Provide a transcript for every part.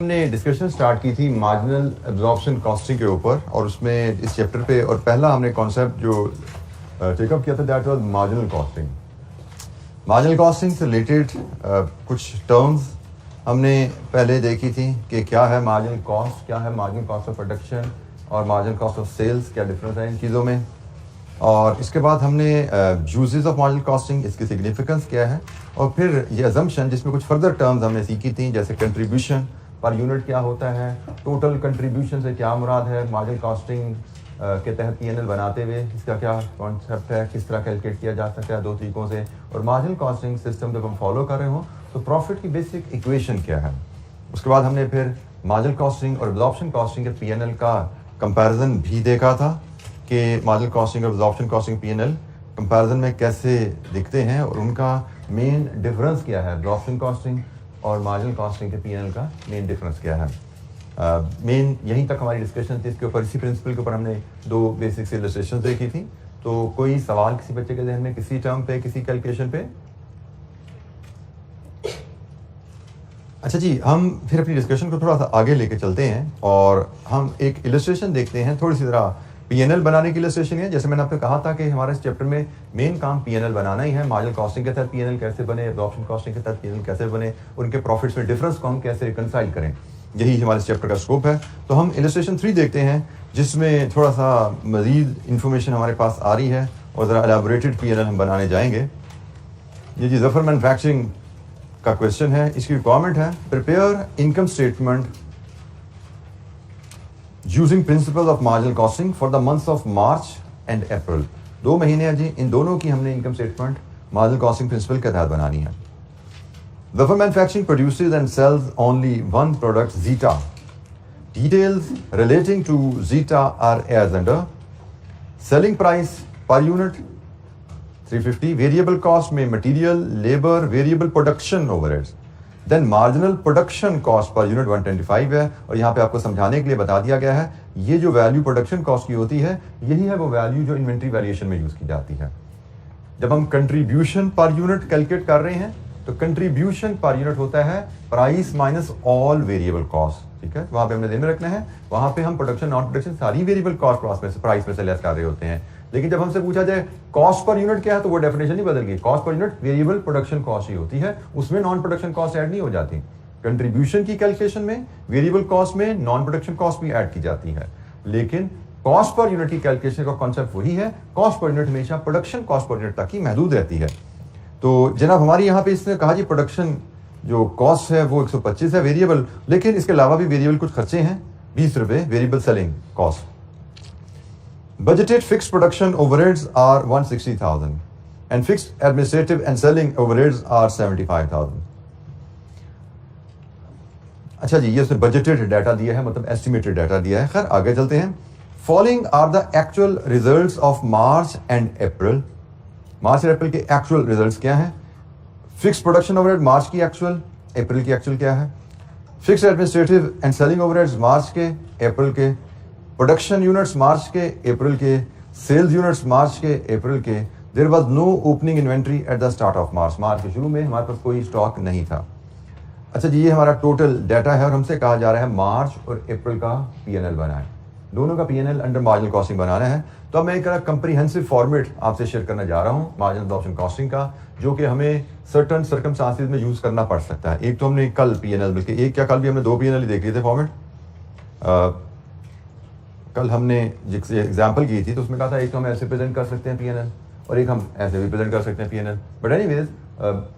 हमने discussion start की थी मार्जिनल एब्जॉर्प्शन कॉस्टिंग के ऊपर और उसमें इस चैप्टर पे और पहला हमने कॉन्सेप्ट जो टेकअप किया था that was marginal costing. Marginal costing से रिलेटेड कुछ टर्म्स हमने पहले देखी थी कि क्या है मार्जिनल कॉस्ट, क्या है मार्जिनल कॉस्ट ऑफ प्रोडक्शन और मार्जिनल कॉस्ट ऑफ सेल्स, क्या डिफरेंस है इन चीज़ों में। और इसके बाद हमने यूजेस ऑफ मार्जिनल कॉस्टिंग, इसकी सिग्निफिकेंस क्या है, और फिर ये अजम्पशन जिसमें कुछ फर्दर टर्म्स हमने सीखी थी जैसे कंट्रीब्यूशन पर यूनिट क्या होता है, टोटल कंट्रीब्यूशन से क्या मुराद है, मार्जिनल कॉस्टिंग के तहत पीएनएल बनाते हुए इसका क्या कॉन्सेप्ट है, किस तरह कैलकुलेट किया जा सकता है दो तरीकों से, और मार्जिनल कॉस्टिंग सिस्टम जब हम फॉलो कर रहे हो तो प्रॉफिट की बेसिक इक्वेशन क्या है। उसके बाद हमने फिर मार्जिनल कॉस्टिंग और एब्जॉर्प्शन कॉस्टिंग के पीएनएल का कंपैरिजन भी देखा था कि मार्जिनल कॉस्टिंग और एब्जॉर्प्शन कॉस्टिंग पीएनएल कंपैरिजन में कैसे दिखते हैं और उनका मेन डिफरेंस क्या है, एब्जॉर्प्शन कॉस्टिंग और मार्जिनल कॉस्टिंग के पीएनएल का मेन डिफरेंस क्या है। मेन यहीं तक हमारी डिस्कशन थी। इसके ऊपर इसी प्रिंसिपल के ऊपर हमने दो बेसिक इलस्ट्रेशन देखी थी। तो कोई सवाल किसी बच्चे के जहन में किसी टर्म पे, किसी कैलकुलेशन पे? अच्छा जी, हम फिर अपनी डिस्कशन को थोड़ा सा आगे लेके चलते हैं और हम एक इलस्ट्रेशन देखते हैं। थोड़ी सी ज़रा पीएनएल बनाने की इलस्ट्रेशन है। जैसे मैंने आपको कहा था कि हमारे इस चैप्टर में मेन काम पीएनएल बनाना ही है। मार्जिनल कॉस्टिंग के तहत पीएनएल कैसे बने, एब्जॉर्प्शन कॉस्टिंग के तहत पीएनएल कैसे बने, उनके प्रॉफिट्स में डिफरेंस को हम कैसे रिकनसाइल करें, यही हमारे इस चैप्टर का स्कोप है। तो हम इलस्ट्रेशन 3 देखते हैं जिसमें थोड़ा सा मजीद इंफॉर्मेशन हमारे पास आ रही है और ज़रा एलाबोरेटेड पीएनएल हम बनाने जाएंगे। ये जी ज़फर मैन्युफैक्चरिंग का क्वेश्चन है। इसकी रिक्वायरमेंट है prepare income statement using principle of marginal costing for the months of March and April. 2 महीने हैं जी, इन दोनों की हमने income statement marginal costing principle के तहत बनानी है। Zafar Manufacturing produces and sells only one product, Zeta. Details relating to Zeta are as under: selling price per unit 350, variable cost में material, labor, variable production overheads, then marginal production cost per unit 125 है। और यहाँ पे आपको समझाने के लिए बता दिया गया है ये जो वैल्यू प्रोडक्शन कॉस्ट की होती है यही है वो वैल्यू जो इन्वेंट्री वैल्यूएशन में यूज की जाती है। जब हम कंट्रीब्यूशन पर यूनिट कैलकुलेट कर रहे हैं तो कंट्रीब्यूशन पर यूनिट होता है price minus all variable cost. ठीक है, वहां पे हमने ध्यान में रखना है, वहां पे हम प्रोडक्शन नॉन प्रोडक्शन सारी वेरिएबल कॉस्ट प्राइस में से लेस कर रहे होते हैं। लेकिन जब हमसे पूछा जाए कॉस्ट पर यूनिट क्या है तो वो डेफिनेशन नहीं बदल गई। Cost per unit variable production cost ही होती है, उसमें नॉन प्रोडक्शन कॉस्ट ऐड नहीं हो जाती। कंट्रीब्यूशन की कैलकुलेशन में वेरिएबल कॉस्ट में नॉन प्रोडक्शन कॉस्ट भी ऐड की जाती है, लेकिन कॉस्ट पर यूनिट की कैलकुलेशन का कॉन्सेप्ट वही है। कॉस्ट पर यूनिट हमेशा प्रोडक्शन कॉस्ट पर यूनिट तक ही महदूद रहती है। तो जनाब हमारी यहाँ पे इसने कहा जी प्रोडक्शन जो कॉस्ट है वो 125 है वेरिएबल, लेकिन इसके अलावा भी वेरिएबल कुछ खर्चे हैं 20 रुपए variable selling cost. Budgeted fixed production overheads are 160,000 and fixed administrative and selling overheads are 75,000। अच्छा जी, ये उसने बजटेड डाटा दिया है, मतलब एस्टिमेटेड डाटा दिया है। खैर आगे चलते हैं। Following are the actual results of March and April. मार्च और अप्रैल के एक्चुअल रिजल्ट्स क्या हैं? फिक्स्ड प्रोडक्शन ओवरहेड मार्च की एक्चुअल, अप्रैल की एक्चुअल क्या है? Fixed administrative and selling overheads मार्च के, अप्रैल के। प्रोडक्शन यूनिट्स मार्च के, अप्रैल के। सेल्स यूनिट्स मार्च के, अप्रैल के। There was no opening inventory at the start of March. मार्च के शुरू में हमारे पास कोई स्टॉक नहीं था। अच्छा जी, ये हमारा टोटल डाटा है और हमसे कहा जा रहा है मार्च और अप्रैल का पीएनएल बनाएं। दोनों का पीएनएल अंडर मार्जिनल कॉस्टिंग बनाना है। तो अब मैं एक कंप्रीहेंसिव फॉर्मेट आपसे शेयर करना जा रहा हूँ मार्जिनल एब्जॉर्प्शन कॉस्टिंग का, जो कि हमें सर्टन सर्कमस्टांसेस में यूज करना पड़ सकता है। एक तो हमने कल पीएनएल, बल्कि एक क्या कल भी हमने 2 पीएनएल ही देख लिए थे फॉर्मेट। कल हमने जिस एग्जाम्पल की थी तो उसमें कहा था एक तो हम ऐसे प्रेजेंट कर सकते हैं पीएनएल और एक हम ऐसे भी प्रेजेंट कर सकते हैं पीएनएल। बट एनीवेज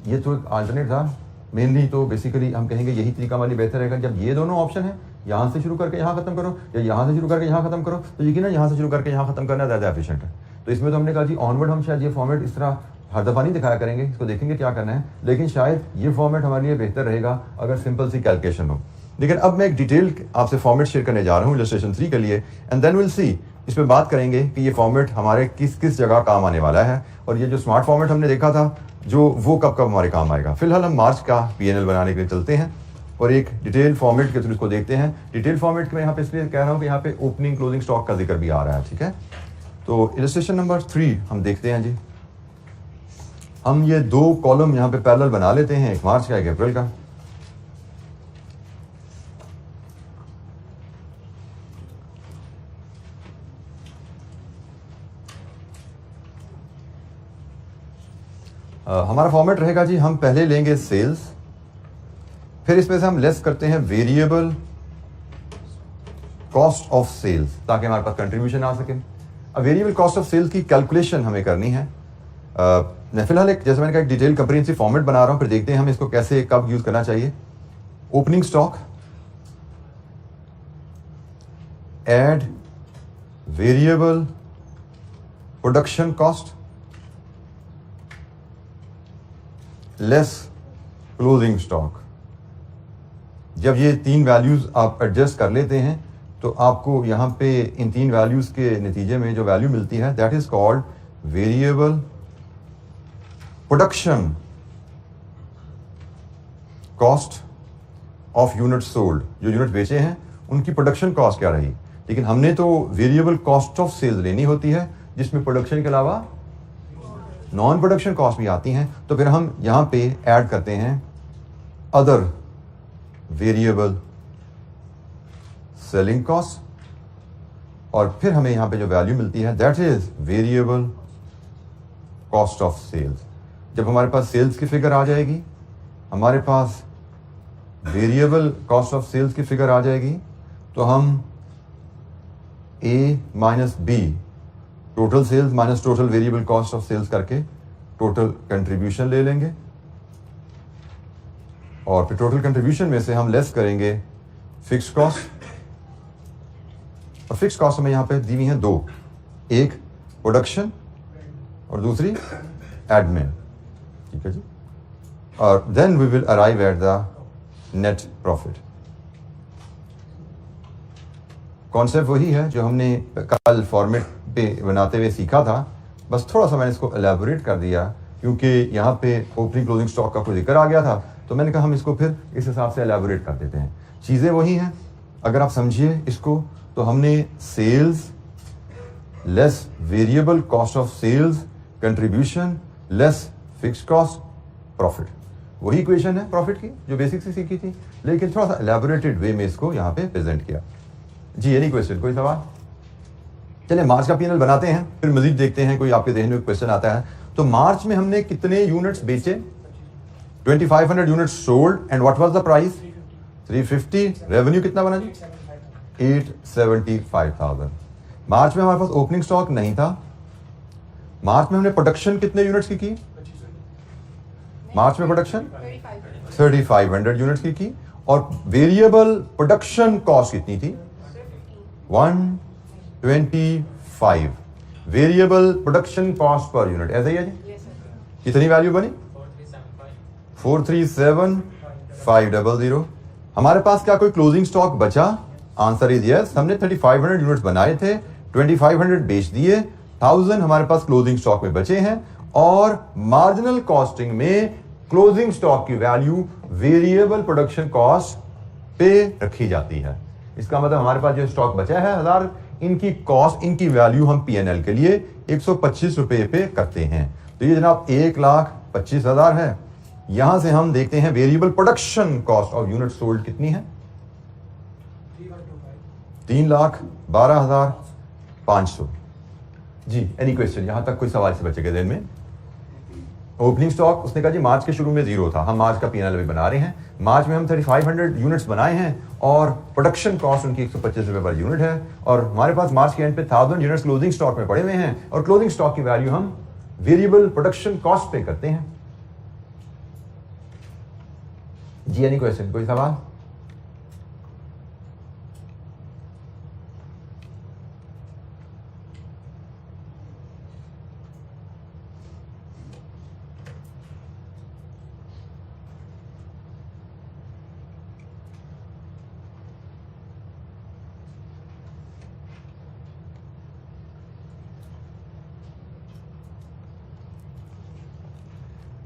ये तो अल्टरनेट था। मेनली तो बेसिकली हम कहेंगे यही तरीका हमारे बेहतर रहेगा। जब ये दोनों ऑप्शन है, यहाँ से शुरू करके यहाँ खत्म करो या यहाँ से शुरू करके यहाँ खत्म करो, तो यकीनन यहाँ से शुरू करके यहाँ खत्म करना ज़्यादा एफिशिएंट है। तो इसमें तो हमने कहा जी ऑनवर्ड हम शायद ये फॉर्मेट इस तरह हर दफ़ा नहीं दिखाया करेंगे, इसको देखेंगे क्या करना है, लेकिन शायद ये फॉर्मेट हमारे लिए बेहतर रहेगा अगर सिंपल सी कैलकुलेशन हो। लेकिन अब मैं एक डिटेल आपसे फॉर्मेट शेयर करने जा रहा हूँ इलस्ट्रेशन 3 के लिए, एंड देन विल सी इसमें बात करेंगे कि ये फॉर्मेट हमारे किस किस जगह काम आने वाला है, और ये जो स्मार्ट फॉर्मेट हमने देखा था जो वो कब कब हमारे काम आएगा। फिलहाल हम मार्च का पीएनएल बनाने के लिए चलते हैं और एक डिटेल फॉर्मेट के थ्रू इसको देखते हैं। डिटेल फॉर्मेट में यहाँ पे इसलिए कह रहा हूँ कि यहाँ पे ओपनिंग क्लोजिंग स्टॉक का जिक्र भी आ रहा है। ठीक है, तो इलस्ट्रेशन नंबर 3 हम देखते हैं जी। हम ये 2 कॉलम यहाँ पे पैरेलल बना लेते हैं, एक मार्च का एक अप्रैल का। हमारा फॉर्मेट रहेगा जी, हम पहले लेंगे सेल्स, फिर इसमें से हम लेस करते हैं वेरिएबल कॉस्ट ऑफ सेल्स ताकि हमारे पास कंट्रीब्यूशन आ सके। अब वेरिएबल कॉस्ट ऑफ सेल्स की कैलकुलेशन हमें करनी है। मैं फिलहाल एक, जैसे मैंने कहा, एक डिटेल कंप्रिहेंसिव फॉर्मेट बना रहा हूं, फिर देखते हैं हम इसको कैसे कब यूज करना चाहिए। Opening stock, add variable production cost less closing stock. जब ये तीन वैल्यूज आप एडजस्ट कर लेते हैं तो आपको यहां पे इन तीन वैल्यूज के नतीजे में जो वैल्यू मिलती है that is called variable production cost of unit sold. जो यूनिट बेचे हैं उनकी प्रोडक्शन कॉस्ट क्या रही, लेकिन हमने तो वेरिएबल कॉस्ट ऑफ सेल्स लेनी होती है जिसमें प्रोडक्शन के अलावा नॉन प्रोडक्शन कॉस्ट भी आती हैं। तो फिर हम यहां पे ऐड करते हैं अदर वेरिएबल सेलिंग कॉस्ट और फिर हमें यहां पे जो वैल्यू मिलती है that is variable cost of sales. जब हमारे पास सेल्स की फिगर आ जाएगी, हमारे पास वेरिएबल कॉस्ट ऑफ सेल्स की फिगर आ जाएगी, तो हम A minus B total sales minus total variable cost of sales करके टोटल कंट्रीब्यूशन ले लेंगे और फिर टोटल कंट्रीब्यूशन में से हम लेस करेंगे फिक्स कॉस्ट। और फिक्स कॉस्ट हमें यहां पे दी हुई हैं दो, एक प्रोडक्शन और दूसरी एडमिन, ठीक है जी। और then we will arrive at the net profit. Concept वही है जो हमने कल फॉर्मेट पे बनाते हुए सीखा था, बस थोड़ा सा मैंने इसको एलैबोरेट कर दिया क्योंकि यहाँ पे ओपनिंग क्लोजिंग स्टॉक का कोई जिक्र आ गया था, तो मैंने कहा हम इसको फिर इस हिसाब से एलैबोरेट कर देते हैं। चीज़ें वही हैं, अगर आप समझिए इसको तो हमने sales less variable cost of sales contribution less fix cost profit, वही इक्वेशन है प्रॉफिट की जो बेसिक से सीखी थी, लेकिन थोड़ा सा एलैबोरेटेड वे में इसको यहाँ पे प्रेजेंट किया जी। एनी क्वेश्चन, कोई सवाल? चलिए मार्च का पीएनएल बनाते हैं, फिर मजीद देखते हैं कोई आपके ध्यान में क्वेश्चन आता है। तो मार्च में हमने कितने यूनिट्स बेचे? 2500 units sold and what was the price? 350। Revenue कितना बना जी? 875,000। मार्च में हमारे पास ओपनिंग स्टॉक नहीं था। मार्च में हमने प्रोडक्शन कितने यूनिट्स की? मार्च में प्रोडक्शन 3500 यूनिट्स की और वेरिएबल प्रोडक्शन कॉस्ट कितनी थी? 125। Variable production cost per unit, ऐसा ही है जी? कितनी वैल्यू बनी? 437,500। हमारे पास क्या कोई क्लोजिंग स्टॉक बचा? Answer is yes. हमने 3500 यूनिट्स बनाए थे, 2500 बेच दिए, 1000 हमारे पास क्लोजिंग स्टॉक में बचे हैं और मार्जिनल कॉस्टिंग में क्लोजिंग स्टॉक की वैल्यू वेरिएबल प्रोडक्शन कॉस्ट पे रखी जाती है। इसका मतलब हमारे पास जो स्टॉक बचा है 1000, इनकी कॉस्ट, इनकी वैल्यू हम पीएनएल के लिए 125 रुपए पे करते हैं। तो ये जनाब 1,25,000 है। यहां से हम देखते हैं variable production cost of unit sold कितनी है? 3,12,500 जी। Any question? यहां तक कोई सवाल से बचेगा दिन में? ओपनिंग स्टॉक उसने कहा जी मार्च के शुरू में 0 था, हम मार्च का पीएनएल भी बना रहे हैं। मार्च में हम 3500 यूनिट्स बनाए हैं और प्रोडक्शन कॉस्ट उनकी 125 रुपए पर यूनिट है और हमारे पास मार्च के एंड पे 1000 यूनिट्स क्लोजिंग स्टॉक में पड़े हुए हैं और क्लोजिंग स्टॉक की वैल्यू हम वेरिएबल प्रोडक्शन कॉस्ट पे करते हैं जी। एनी क्वेश्चन, कोई सवाल?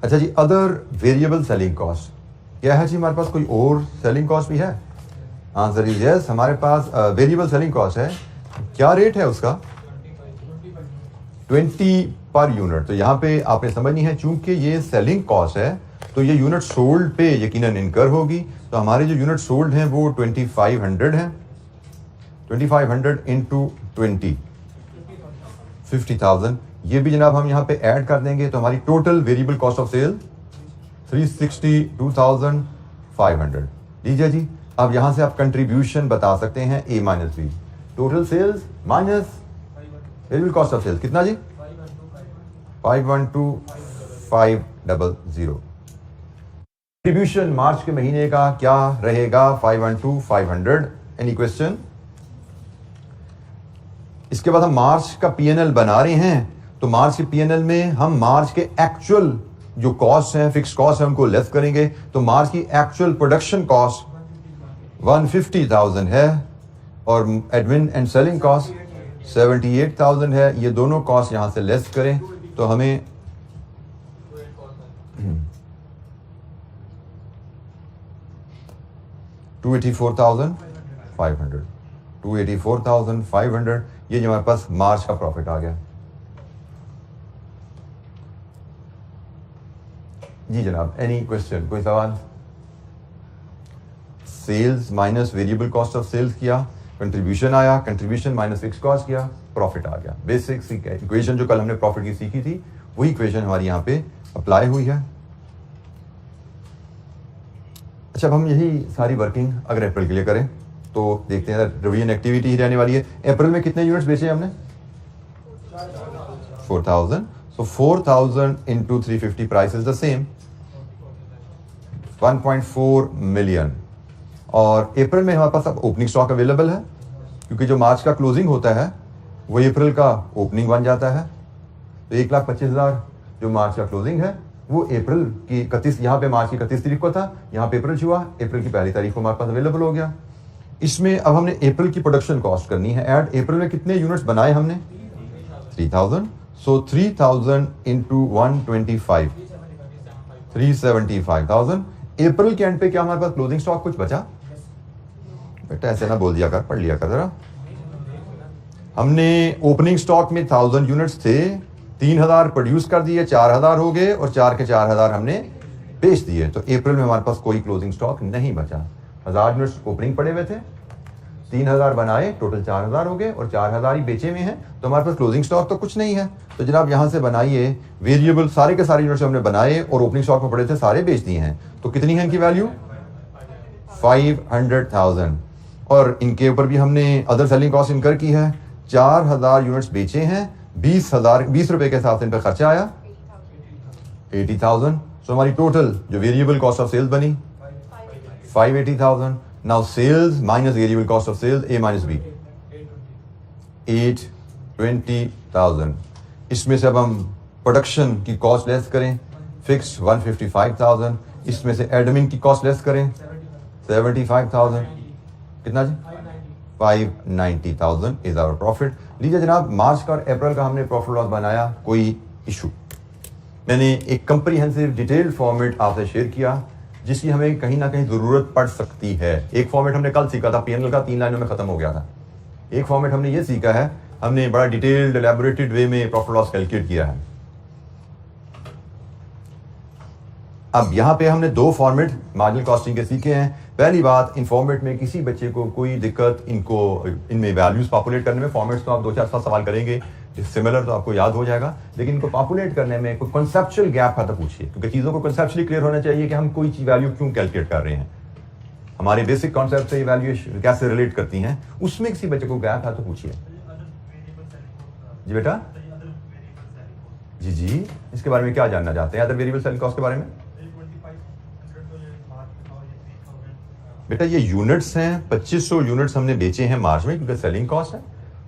अच्छा जी, अदर वेरिएबल सेलिंग कॉस्ट क्या है जी? हमारे पास कोई और सेलिंग कॉस्ट भी है? Answer is yes. हमारे पास वेरिएबल सेलिंग कॉस्ट है। क्या रेट है उसका? 20 पर यूनिट। तो यहाँ पे आपने समझनी है, चूंकि ये सेलिंग कॉस्ट है तो ये यूनिट सोल्ड पे यकीनन इनकर होगी। तो हमारे जो यूनिट सोल्ड हैं वो 2500 हैं। 2500 इंटू 20, 50,000। ये भी जनाब हम यहाँ पे ऐड कर देंगे तो हमारी total variable cost of sale 362,500। लीजिए जी, अब यहाँ से आप कंट्रीब्यूशन बता सकते हैं A minus B, total sales minus variable cost of sales कितना जी 512,500। कंट्रीब्यूशन मार्च के महीने का क्या रहेगा 512,500। Any question? इसके बाद हम मार्च का पीएनएल बना रहे हैं, तो मार्च के पीएनएल में हम मार्च के एक्चुअल जो कॉस्ट हैं, फिक्स कॉस्ट है, उनको लेस करेंगे। तो मार्च की एक्चुअल प्रोडक्शन कॉस्ट 150,000 है और एडमिन एंड सेलिंग कॉस्ट 78,000 है। ये दोनों कॉस्ट यहां से लेस करें तो हमें 284,500 ये जो हमारे पास मार्च का प्रॉफिट आ गया। जी जनाब, एनी क्वेश्चन, कोई सवाल? Sales minus variable cost of sales किया, कंट्रीब्यूशन आया, कंट्रीब्यूशन माइनस फिक्स कॉस्ट किया, प्रॉफिट आ गया। बेसिक इक्वेशन जो कल हमने प्रॉफिट की सीखी थी वही इक्वेशन हमारी यहाँ पे अप्लाई हुई है। अच्छा, अब हम यही सारी वर्किंग अगर अप्रैल के लिए करें तो देखते हैं रिवीजन एक्टिविटी ही रहने वाली है। अप्रैल में कितने यूनिट्स बेचे हमने? 4,000। सो 4,000 into 350 price is the same 1.4 million. और अप्रैल में हमारे पास अब ओपनिंग स्टॉक अवेलेबल है, क्योंकि जो मार्च का क्लोजिंग होता है वो अप्रैल का ओपनिंग बन जाता है। तो 1,25,000 जो मार्च का क्लोजिंग है वो अप्रैल की 31, यहाँ पे मार्च की 31 तारीख को था, यहाँ पे अप्रैल हुआ, अप्रैल की 1 तारीख को हमारे पास अवेलेबल हो गया। इसमें अब हमने अप्रैल की प्रोडक्शन कॉस्ट करनी है ऐड। अप्रैल में कितने यूनिट्स बनाए हमने? 3,000। सो 3,000 इंटू 125 375,000। अप्रैल के एंड पे क्या हमारे पास क्लोजिंग स्टॉक कुछ बचा? बेटा ऐसे ना बोल दिया कर, पढ़ लिया कर जरा। हमने ओपनिंग स्टॉक में 1,000 यूनिट्स थे, 3,000 प्रोड्यूस कर दिए, 4,000 हो गए और 4 के 4,000 हमने बेच दिए। तो अप्रैल में हमारे पास कोई क्लोजिंग स्टॉक नहीं बचा। 1,000 यूनिट्स ओपनिंग पड़े हुए थे, 3,000 बनाए, टोटल 4,000 हो गए और 4,000 ही बेचे हुए हैं। तो हमारे पास क्लोजिंग स्टॉक तो कुछ नहीं है। तो जनाब यहाँ से बनाइए, वेरिएबल सारे के सारे यूनिट्स हमने बनाए और ओपनिंग स्टॉक में पड़े थे, सारे बेच दिए हैं। तो कितनी है इनकी वैल्यू? 500,000। और इनके ऊपर भी हमने अदर सेलिंग कॉस्ट इनकर की है। 4,000 यूनिट्स बेचे हैं, 20 रुपए के हिसाब से इन पर खर्चा आया 80,000। सो हमारी टोटल जो वेरिएबल कॉस्ट ऑफ सेल्स बनी 580,000। Now sales minus variable cost of sales A minus B 820,000। इसमें से अब हम प्रोडक्शन की कॉस्ट लेस करें, फिक्स 155,000। इसमें से एडमिन की कॉस्ट लेस करें 75,000। कितना जी? 590,000 इज आवर प्रॉफिट। लीजिए जनाब, मार्च का और अप्रैल का हमने प्रॉफिट लॉस बनाया, कोई इशू। मैंने एक कंप्रीहेंसिव डिटेल्ड फॉर्मेट आपसे शेयर किया जिसकी हमें कहीं ना कहीं जरूरत पड़ सकती है। एक फॉर्मेट हमने कल सीखा था, पीएनएल का 3 लाइनों में खत्म हो गया था। एक फॉर्मेट हमने ये सीखा है, हमने बड़ा डिटेल्ड एलैबोरेटेड वे में प्रॉफिट लॉस कैलकुलेट किया है। अब यहाँ पे हमने 2 फॉर्मेट मार्जिनल कॉस्टिंग के सीखे हैं। पहली बात, इन फॉर्मेट में किसी बच्चे को कोई दिक्कत इनमें वैल्यूज पॉपुलेट करने में, फॉर्मेट्स तो आप 2-4 सवाल करेंगे सिमिलर तो आपको याद हो जाएगा, लेकिन इनको पॉपुलेट करने में कोई कॉन्सेप्चुअल गैप है तो पूछिए, क्योंकि चीज़ों को कॉन्सेप्चुअली क्लियर होना चाहिए कि हम कोई चीज वैल्यू क्यों कैलकुलेट कर रहे हैं, हमारे बेसिक कॉन्सेप्ट से वैल्यूएशन कैसे रिलेट करती हैं, उसमें किसी बच्चे को गैप है तो पूछिए। जी बेटा, जी इसके बारे में क्या जानना चाहते हैं अदर वेरिएबल सेलिंग कॉस्ट के बारे में? बेटा ये यूनिट्स हैं, 2500 यूनिट्स हमने बेचे हैं मार्च में, क्योंकि सेलिंग कॉस्ट है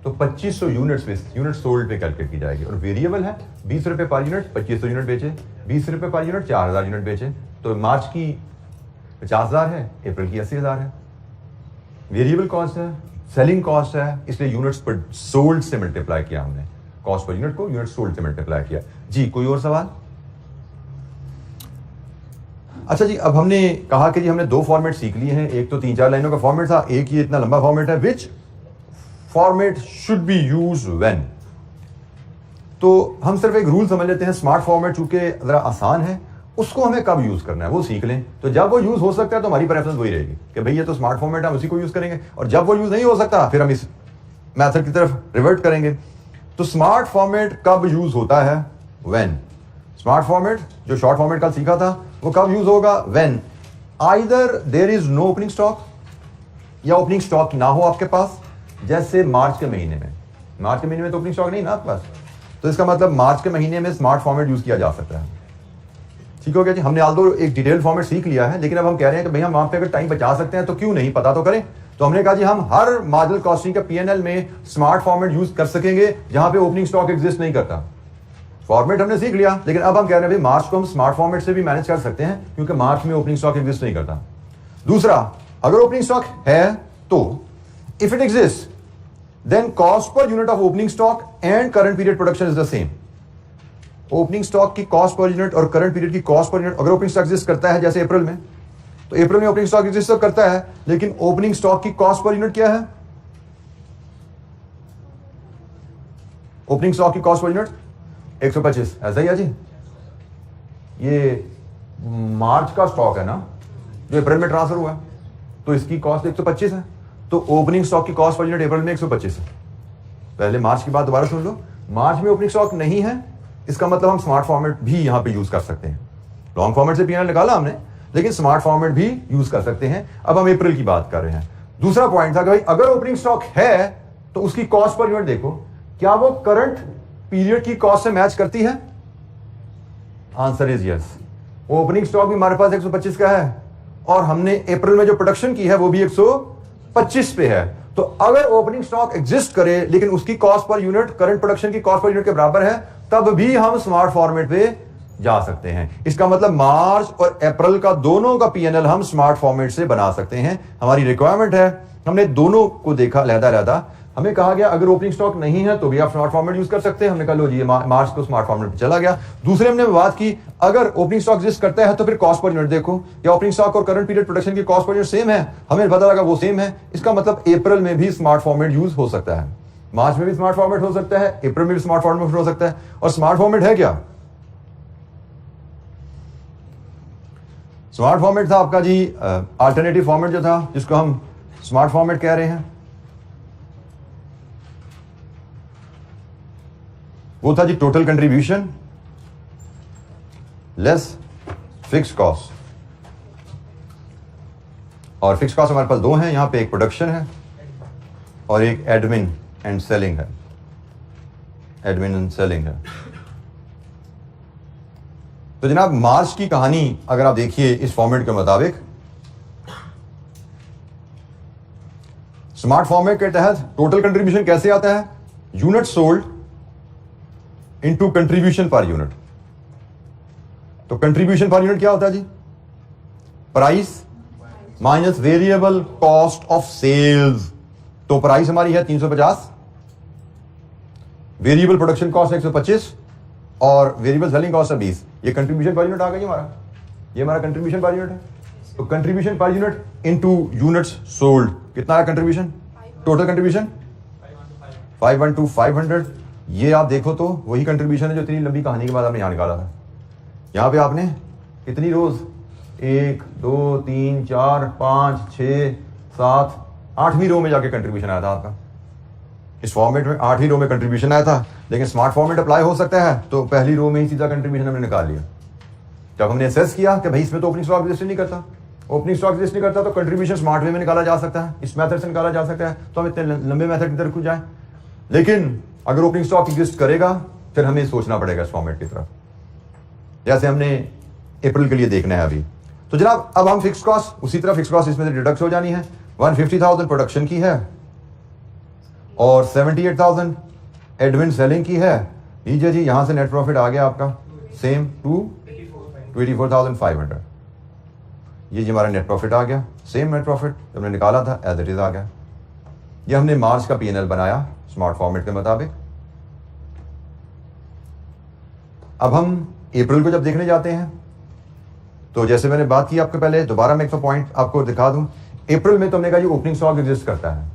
तो 2500 यूनिट सोल्ड पे कैलकुलेट की जाएगी। और वेरिएबल है 20 रुपए पर यूनिट, 2500 यूनिट बेचे, 20 रुपए पर यूनिट 4,000 यूनिट बेचे, तो मार्च की 50,000 है, अप्रैल की 80,000 है। वेरिएबल कॉस्ट है, सेलिंग कॉस्ट है, इसलिए यूनिट्स पर सोल्ड से मल्टीप्लाई किया हमने, कॉस्ट पर यूनिट को यूनिट सोल्ड से मल्टीप्लाई किया। जी कोई और सवाल? अच्छा जी, अब हमने कहा कि जी हमने 2 फॉर्मेट सीख लिए हैं, एक तो 3-4 लाइनों का फॉर्मेट था, एक ये इतना लंबा फॉर्मेट है, विच format should be use when. तो हम सिर्फ एक रूल समझ लेते हैं, स्मार्ट फॉर्मेट चूंकि जरा आसान है, उसको हमें कब यूज करना है वो सीख लें, तो जब वो यूज हो सकता है तो हमारी प्रेफरेंस वही रहेगी कि भाई ये तो स्मार्ट फॉर्मेट है, उसी को यूज करेंगे, और जब वो यूज नहीं हो सकता फिर हम इस मैथड की तरफ रिवर्ट करेंगे। तो स्मार्ट फॉर्मेट कब यूज होता है? व्हेन स्मार्ट फॉर्मेट जो शॉर्ट फॉर्मेट का सीखा था वो कब यूज होगा? When either there is no opening stock या ओपनिंग स्टॉक ना हो आपके पास, जैसे मार्च के महीने में। मार्च के महीने में तो ओपनिंग स्टॉक नहीं ना आपके पास, तो इसका मतलब मार्च के महीने में स्मार्ट फॉर्मेट यूज किया जा सकता है। ठीक हो गया जी। हमने आल्दो एक डिटेल फॉर्मेट सीख लिया है, लेकिन अब हम कह रहे हैं कि भैया हम वहां पे अगर टाइम बचा सकते हैं तो क्यों नहीं, पता तो करें। तो हमने कहा जी हम हर मार्जिनल कॉस्टिंग का पीएनएल में स्मार्ट फॉर्मेट यूज कर सकेंगे जहां पे ओपनिंग स्टॉक एग्जिस्ट नहीं करता। फॉर्मेट हमने सीख लिया, लेकिन अब हम कह रहे हैं भाई मार्च को हम स्मार्ट फॉर्मेट से भी मैनेज कर सकते हैं क्योंकि मार्च में ओपनिंग स्टॉक एग्जिस्ट नहीं करता। दूसरा, अगर ओपनिंग स्टॉक है तो if it exist then cost per unit of opening stock and current period production is the same. Opening stock की कॉस्ट पर यूनिट और करंट पीरियड की कॉस्ट पर यूनिट, अगर ओपनिंग स्टॉक एग्जिस्ट करता है जैसे अप्रैल में, तो अप्रैल में ओपनिंग स्टॉक एग्जिस्ट तो करता है, लेकिन ओपनिंग स्टॉक की कॉस्ट पर यूनिट क्या है? ओपनिंग स्टॉक की कॉस्ट पर यूनिट 125, ऐसा ही है जी। ये मार्च का स्टॉक है ना जो अप्रैल में ट्रांसफर हुआ है, तो इसकी कॉस्ट 125 है, तो ओपनिंग स्टॉक की कॉस्ट पर यूनिट अप्रैल में 125 है। पहले मार्च की बात दोबारा सुन लो। मार्च में ओपनिंग स्टॉक नहीं है, इसका मतलब हम स्मार्ट फॉर्मेट भी यहां पे यूज कर सकते हैं। लॉन्ग फॉर्मेट से पीएनएल निकाला हमने, लेकिन स्मार्ट फॉर्मेट भी यूज कर सकते हैं। अब हम अप्रैल की बात कर रहे हैं। दूसरा पॉइंट था कि भाई अगर ओपनिंग स्टॉक है तो उसकी कॉस्ट पर यूनिट देखो, क्या वो करंट पीरियड की कॉस्ट से मैच करती है? Answer is yes. Opening stock भी हमारे पास 125 का है और हमने अप्रैल में जो प्रोडक्शन की है वो भी 125 पे है। तो अगर ओपनिंग स्टॉक एग्जिस्ट करे लेकिन उसकी cost per unit current production की कॉस्ट पर यूनिट के बराबर है, तब भी हम स्मार्ट फॉर्मेट पे जा सकते हैं। इसका मतलब मार्च और अप्रैल का दोनों का पीएनएल हम स्मार्ट फॉर्मेट से बना सकते हैं। हमारी रिक्वायरमेंट है, हमने दोनों को देखा अलग-अलग। हमें कहा गया अगर ओपनिंग स्टॉक नहीं है तो भी आप स्मार्ट फॉर्मेट यूज कर सकते हैं। हमने कहा लो जी मार्च को स्मार्ट फॉर्मेट पे चला गया। दूसरे हमने बात की अगर ओपनिंग स्टॉक एग्जिस्ट करता है तो फिर कॉस्ट पर यूनिट देखो, या ओपनिंग स्टॉक और करंट पीरियड प्रोडक्शन की कॉस्ट पर यूनिट सेम है, हमें पता लगा वो सेम है। इसका मतलब अप्रैल में भी स्मार्ट फॉर्मेट यूज हो सकता है, मार्च में भी स्मार्ट फॉर्मेट हो सकता है, अप्रैल में भी स्मार्ट फॉर्मेट हो सकता है। और स्मार्ट फॉर्मेट है क्या? स्मार्ट फॉर्मेट था आपका जी अल्टरनेटिव फॉर्मेट जो था, जिसको हम स्मार्ट फॉर्मेट कह रहे हैं, वो था जी total contribution less fix cost. और फिक्स कॉस्ट हमारे पास दो हैं, यहां पे एक प्रोडक्शन है और एक एडमिन एंड सेलिंग है। एडमिन एंड सेलिंग है। तो जनाब मार्च की कहानी अगर आप देखिए इस फॉर्मेट के मुताबिक, स्मार्ट फॉर्मेट के तहत टोटल कंट्रीब्यूशन कैसे आता है? Unit sold into contribution per unit. तो कंट्रीब्यूशन पर यूनिट क्या होता है जी? Price minus variable cost of sales. तो प्राइस हमारी है 350, वेरिएबल प्रोडक्शन कॉस्ट 125 और वेरिएबल सेलिंग कॉस्ट है 20। ये कंट्रीब्यूशन पर यूनिट आ गई हमारा, ये हमारा कंट्रीब्यूशन पर यूनिट है। तो contribution per unit into units sold कितना है कंट्रीब्यूशन? Total contribution 512,500। ये आप देखो तो वही कंट्रीब्यूशन है जो इतनी लंबी कहानी के बाद आपने यहां निकाला था। यहां पे आपने कितनी रोज 1 2 3 4 5 6 7 8वीं रो में जाके कंट्रीब्यूशन आया था आपका। इस फॉर्मेट में 8वीं रो में कंट्रीब्यूशन आया था, लेकिन स्मार्ट फॉर्मेट अप्लाई हो सकता है तो पहली रो में ही सीधा कंट्रीब्यूशन हमने निकाल लिया। जब हमने असेस किया कि भाई इसमें तो ओपनिंग स्टॉक एग्जिस्ट नहीं करता, ओपनिंग स्टॉक एग्जिस्ट नहीं करता, तो कंट्रीब्यूशन स्मार्ट वे में निकाला जा सकता है, इस मेथड से निकाला जा सकता है। तो हम इतने लंबे मेथड की तरफ क्यों जाए? लेकिन अगर ओपनिंग स्टॉक एग्जिस्ट करेगा फिर हमें सोचना पड़ेगा इस फॉर्मेट की तरफ, जैसे हमने अप्रैल के लिए देखना है अभी। तो जनाब अब हम फिक्स कॉस्ट, उसी तरह फिक्स कॉस्ट इसमें से डिडक्ट हो जानी है। 150,000 प्रोडक्शन की है और 78,000 एडमिन सेलिंग की है। लीजिए जी यहां से नेट प्रॉफिट आ गया आपका सेम 24,500। ये जी हमारा नेट प्रॉफिट आ गया, सेम नेट प्रॉफिट जो हमने निकाला था एज इट इज आ गया। ये हमने मार्च का पीएनएल बनाया स्मार्ट फॉर्मेट के मुताबिक। अब हम अप्रैल को जब देखने जाते हैं तो जैसे मैंने बात की आपके पहले, दोबारा मैं एक तो पॉइंट आपको दिखा दूं। अप्रैल में तो हमने कहा जी ओपनिंग स्टॉक एग्जिस्ट करता है,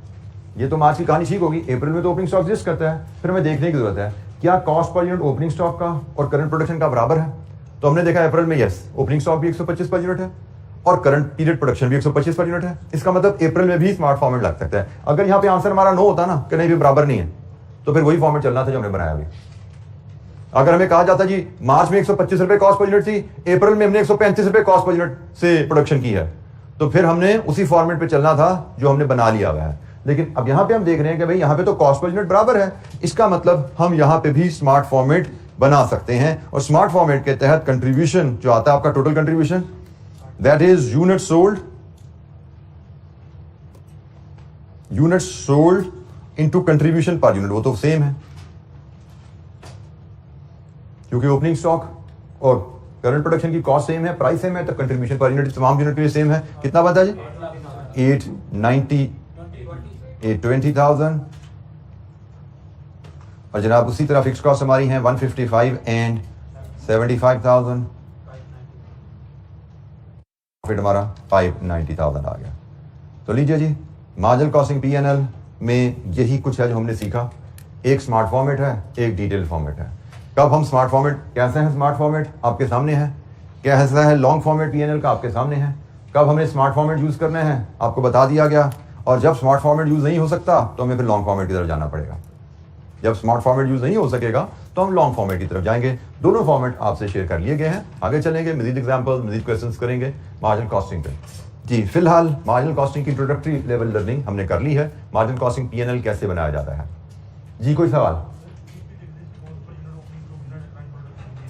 ये तो मार्च की कहानी ठीक होगी। अप्रैल में तो ओपनिंग स्टॉक एग्जिस्ट करता है, फिर हमें देखने की जरूरत है क्या cost per unit opening stock का और करंट प्रोडक्शन का बराबर है। तो हमने देखा अप्रैल में यस ओपनिंग स्टॉक भी 125 पर यूनिट है और करंट पीरियड प्रोडक्शन भी 125 पर यूनिट है। इसका मतलब अप्रैल में भी स्मार्ट फॉर्मेट लग सकता है। अगर यहाँ पे आंसर हमारा नो होता ना कि नहीं भी बराबर नहीं है, तो फिर वही फॉर्मेट चलना था जो हमने बनाया अभी। अगर हमें कहा जाता जी मार्च में 125 रुपए कॉस्ट पर यूनिट थी, अप्रैल में हमने 135 रुपए कॉस्ट पर यूनिट से प्रोडक्शन की है, तो फिर हमने उसी फॉर्मेट पे चलना था जो हमने बना लिया हुआ है। लेकिन अब यहां पे हम देख रहे हैं कि भाई यहां पे तो कॉस्ट पर यूनिट बराबर है, इसका मतलब हम यहां पे भी स्मार्ट फॉर्मेट बना सकते हैं। और स्मार्ट फॉर्मेट के तहत कंट्रीब्यूशन जो आता है आपका total contribution, that is unit sold into contribution per unit, वो तो सेम है क्योंकि ओपनिंग स्टॉक और करंट प्रोडक्शन की कॉस्ट सेम है, प्राइस सेम है, तो कंट्रीब्यूशन पर यूनिट तमाम यूनिट के लिए सेम है। कितना बनता है जी? 820,000। और जनाब उसी तरह फिक्स कॉस्ट हमारी हैं 155 एंड 75,000, प्रॉफिट हमारा 590,000 आ गया। तो लीजिए जी, मार्जिनल कॉस्टिंग P&L में यही कुछ है जो हमने सीखा। एक स्मार्ट फॉर्मेट है, एक डिटेल फॉर्मेट है। कब हम स्मार्ट फॉर्मेट, कैसे है स्मार्ट फॉर्मेट आपके सामने है, कैसा है लॉन्ग फॉर्मेट P&L का आपके सामने है। कब हमें स्मार्ट फॉर्मेट यूज करना है आपको बता दिया गया, और जब स्मार्ट फॉर्मेट यूज नहीं हो सकता तो हमें फिर लॉन्ग फॉर्मेट की तरफ जाना पड़ेगा। जब स्मार्ट फॉर्मेट यूज नहीं हो सकेगा तो हम लॉन्ग फॉर्मेट की तरफ जाएंगे। दोनों फॉर्मेट आपसे शेयर कर लिए गए हैं, आगे चलेंगे, मजीद एग्जाम्पल, मजीद क्वेश्चंस करेंगे मार्जिनल कॉस्टिंग पे। जी फिलहाल मार्जिनल कॉस्टिंग की इंट्रोडक्टरी लेवल लर्निंग हमने कर ली है। मार्जिनल कॉस्टिंग P&L कैसे बनाया जाता है। जी कोई सवाल?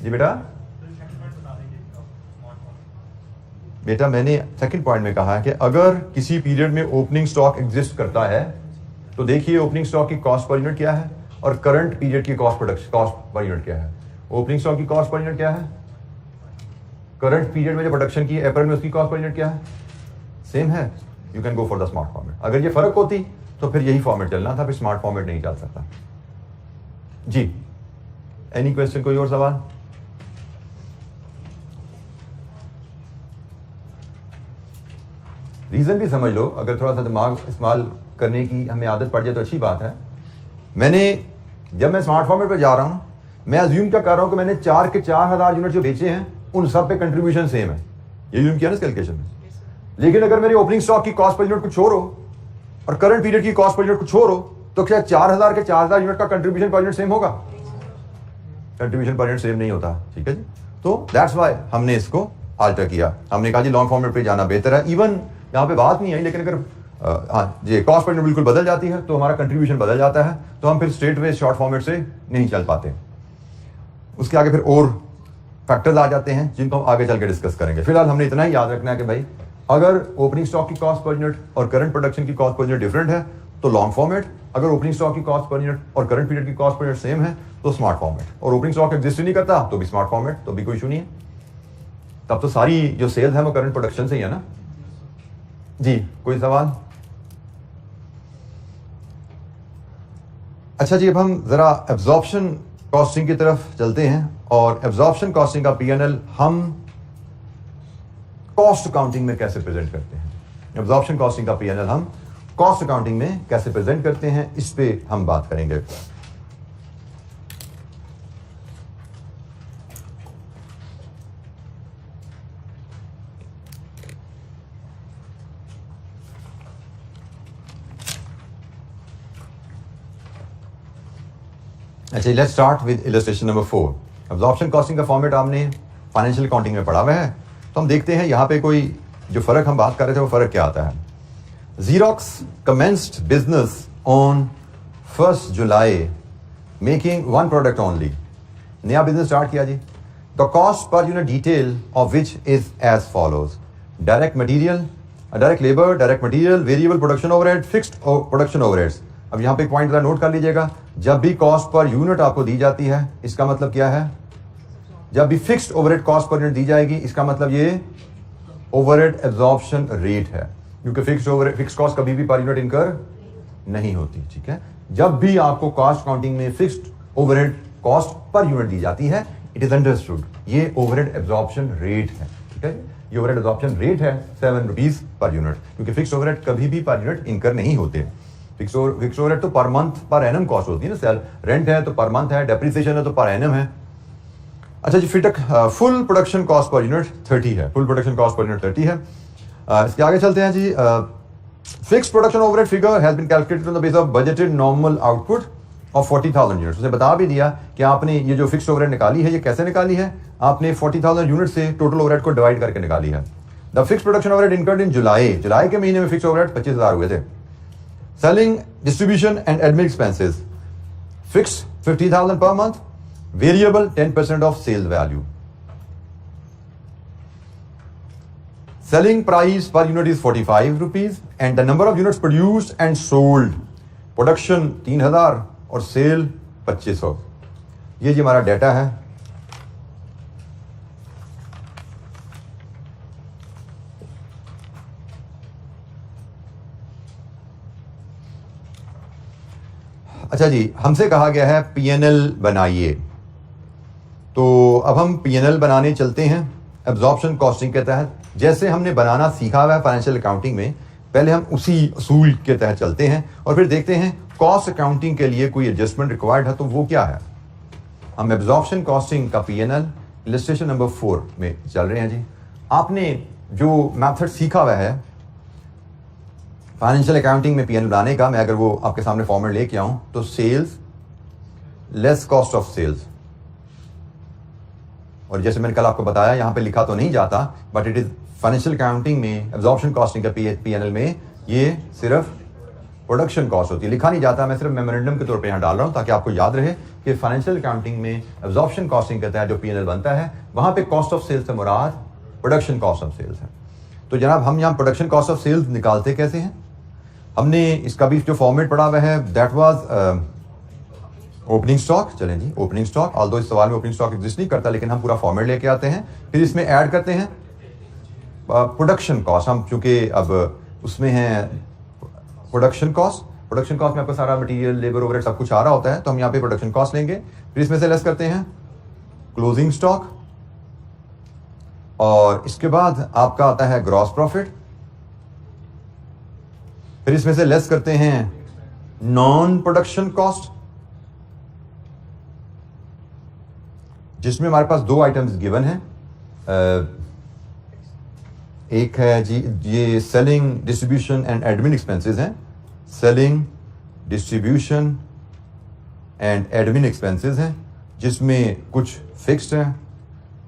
जी बेटा मैंने सेकंड पॉइंट में कहा है कि अगर किसी पीरियड में ओपनिंग स्टॉक एग्जिस्ट करता है तो देखिए ओपनिंग स्टॉक की कॉस्ट पर यूनिट क्या है और करंट पीरियड की कॉस्ट पर यूनिट क्या है। ओपनिंग स्टॉक की कॉस्ट पर यूनिट क्या है, करंट पीरियड में जो प्रोडक्शन की अप्रैल में उसकी कॉस्ट पर यूनिट क्या है, सेम है। You can go for the smart format. अगर ये फर्क होती तो फिर यही फॉर्मेट चलना था, फिर स्मार्ट फॉर्मेट नहीं चल सकता। जी एनी क्वेश्चन, कोई और सवाल? रीजन भी समझ लो, अगर थोड़ा सा दिमाग इस्तेमाल करने की हमें आदत पड़ जाए तो अच्छी बात है। जब मैं स्मार्ट फॉर्मेट पे जा रहा हूं, मैं अज्यूम क्या कर रहा हूं कि मैंने 4 के 4,000 यूनिट जो बेचे हैं उन सब पे कंट्रीब्यूशन सेम है, ये अज्यूम किया ना इस कैलकुलेशन में। लेकिन अगर मेरी ओपनिंग स्टॉक की कॉस्ट पर यूनिट कुछ और हो और करंट पीरियड की कॉस्ट पर यूनिट कुछ और हो, तो क्या 4,000 के 4,000 यूनिट का कंट्रीब्यूशन पर यूनिट सेम होगा? कंट्रीब्यूशन पर यूनिट सेम नहीं होता, ठीक है जी। तो दैट्स व्हाई हमने इसको आल्टर किया। हमने कहा जी लॉन्ग फॉर्मेट पे जाना बेहतर है। इवन यहाँ पे बात नहीं आई, लेकिन अगर ये कॉस्ट पर यूनिट बिल्कुल बदल जाती है तो हमारा कंट्रीब्यूशन बदल जाता है, तो हम फिर स्ट्रेट वे शॉर्ट फॉर्मेट से नहीं चल पाते। उसके आगे फिर और फैक्टर्स आ जाते हैं जिनको हम आगे चल के डिस्कस करेंगे। फिलहाल हमने इतना ही याद रखना है कि भाई अगर ओपनिंग स्टॉक की कॉस्ट पर यूनिट और करंट प्रोडक्शन की कॉस्ट पर यूनिट डिफरेंट है तो लॉन्ग फॉर्मेट, अगर ओपनिंग स्टॉक की कॉस्ट पर यूनिट और करंट पीरियड की कॉस्ट पर यूनिट सेम है तो स्मार्ट फॉर्मेट, और ओपनिंग स्टॉक एग्जिस्ट नहीं करता तो भी स्मार्ट फॉर्मेट, तो भी कोई इशू नहीं है। तब तो सारी जो सेल्स है वो करंट प्रोडक्शन से ही है ना। जी कोई सवाल? अच्छा जी, अब हम जरा एब्जॉर्प्शन कॉस्टिंग की तरफ चलते हैं, और एब्जॉर्प्शन कॉस्टिंग का P&L हम कॉस्ट अकाउंटिंग में कैसे प्रेजेंट करते हैं। एब्जॉर्प्शन कॉस्टिंग का P&L हम कॉस्ट अकाउंटिंग में कैसे प्रेजेंट करते हैं, इस पे हम बात करेंगे। अच्छा, let's start with illustration number 4। Absorption costing का फॉर्मेट आपने फाइनेंशियल अकाउंटिंग में पढ़ा हुआ है, तो हम देखते हैं यहाँ पे कोई जो फर्क हम बात कर रहे थे वो फर्क क्या आता है। Xerox commenced business on 1st July making one product only। नया बिजनेस स्टार्ट किया जी। The cost per unit detail of which is as follows: direct material, direct labor, direct material, variable production overhead, fixed production overheads। अब यहाँ पे एक point note कर लीजिएगा, जब भी कॉस्ट पर यूनिट आपको दी जाती है इसका मतलब क्या है, जब भी fixed overhead cost per unit दी जाएगी इसका मतलब ये ओवरहेड एब्जॉर्प्शन रेट है, क्योंकि फिक्स्ड कॉस्ट कभी भी पर यूनिट इनकर नहीं होती, ठीक है। जब भी आपको कॉस्ट अकाउंटिंग में fixed overhead cost per unit दी जाती है, इट इज अंडरस्टूड ये ओवरहेड एब्जॉर्प्शन रेट है, ठीक है। ये ओवरहेड एब्जॉर्प्शन रेट है 7 रुपीज पर यूनिट, क्योंकि फिक्स्ड ओवरहेड कभी भी पर यूनिट इनकर नहीं होते। फिक्स्ड ओवरहेड तो per month per annum cost होती है ना, सेल रेंट है तो पर मंथ है, डेप्रिसिएशन है तो पर एनम है। अच्छा जी, फिर full production cost per unit 30 है, full production cost per unit 30 है। इसके आगे चलते हैं जी। Fixed production overhead figure has been calculated on the base of budgeted normal output of 40,000 units. उसे बता भी दिया कि आपने ये जो फिक्स्ड ओवरहेड निकाली है ये कैसे निकाली है, आपने 40,000 यूनिट से टोटल ओवरहेड को डिवाइड करके निकाली है। The fixed production overhead incurred in जुलाई के महीने में फिक्स्ड ओवरहेड 25,000 हुए थे। Selling, distribution and admin expenses fixed 50,000 per month, variable 10% of sales value. Selling price per unit is 45 rupees and the number of units produced and sold, production 3,000 और cell 2,500। ये जी हमारा data है। अच्छा जी, हमसे कहा गया है पीएनएल बनाइए, तो अब हम पीएनएल बनाने चलते हैं एब्जॉर्प्शन कॉस्टिंग के तहत। जैसे हमने बनाना सीखा हुआ है फाइनेंशियल अकाउंटिंग में, पहले हम उसी असूल के तहत चलते हैं और फिर देखते हैं कॉस्ट अकाउंटिंग के लिए कोई एडजस्टमेंट रिक्वायर्ड है तो वो क्या है। हम एब्जॉर्प्शन कॉस्टिंग का पीएनएल इलस्ट्रेशन नंबर 4 में चल रहे हैं जी। आपने जो मेथड सीखा हुआ है फाइनेंशियल अकाउंटिंग में पीएनएल बनाने का, मैं अगर वो आपके सामने फॉर्मेट लेके आऊं तो sales less cost of sales, और जैसे मैंने कल आपको बताया यहां पे लिखा तो नहीं जाता but it is financial accounting में एब्जॉर्प्शन कॉस्टिंग का पीएनएल में ये सिर्फ प्रोडक्शन कॉस्ट होती है, लिखा नहीं जाता। मैं सिर्फ मेमोरेंडम के तौर पे यहां डाल रहा हूं ताकि आपको याद रहे कि फाइनेंशियल अकाउंटिंग में एब्जॉर्प्शन कॉस्टिंग के तहत जो पीएनएल बनता है वहां पे कॉस्ट ऑफ सेल्स से मुराद प्रोडक्शन कॉस्ट ऑफ सेल्स है। तो जनाब हम यहां प्रोडक्शन कॉस्ट ऑफ सेल्स निकालते कैसे हैं, हमने इसका भी जो फॉर्मेट पढ़ा हुआ है दैट वाज ओपनिंग स्टॉक। चलें जी, ओपनिंग स्टॉक, ऑल्दो इस सवाल में ओपनिंग स्टॉक एग्जिस्ट नहीं करता लेकिन हम पूरा फॉर्मेट लेके आते हैं, फिर इसमें ऐड करते हैं प्रोडक्शन कॉस्ट। हम चूंकि अब उसमें है प्रोडक्शन कॉस्ट में आपका सारा मटेरियल, लेबर, ओवरहेड सब कुछ आ रहा होता है, तो हम यहाँ पे प्रोडक्शन कॉस्ट लेंगे, फिर इसमें से लेस करते हैं क्लोजिंग स्टॉक और इसके बाद आपका आता है ग्रॉस प्रॉफिट, फिर इसमें से लेस करते हैं नॉन प्रोडक्शन कॉस्ट जिसमें हमारे पास दो आइटम्स गिवन हैं। एक है जी ये selling, distribution and admin expenses हैं। Selling, distribution and admin expenses हैं जिसमें कुछ फिक्स्ड हैं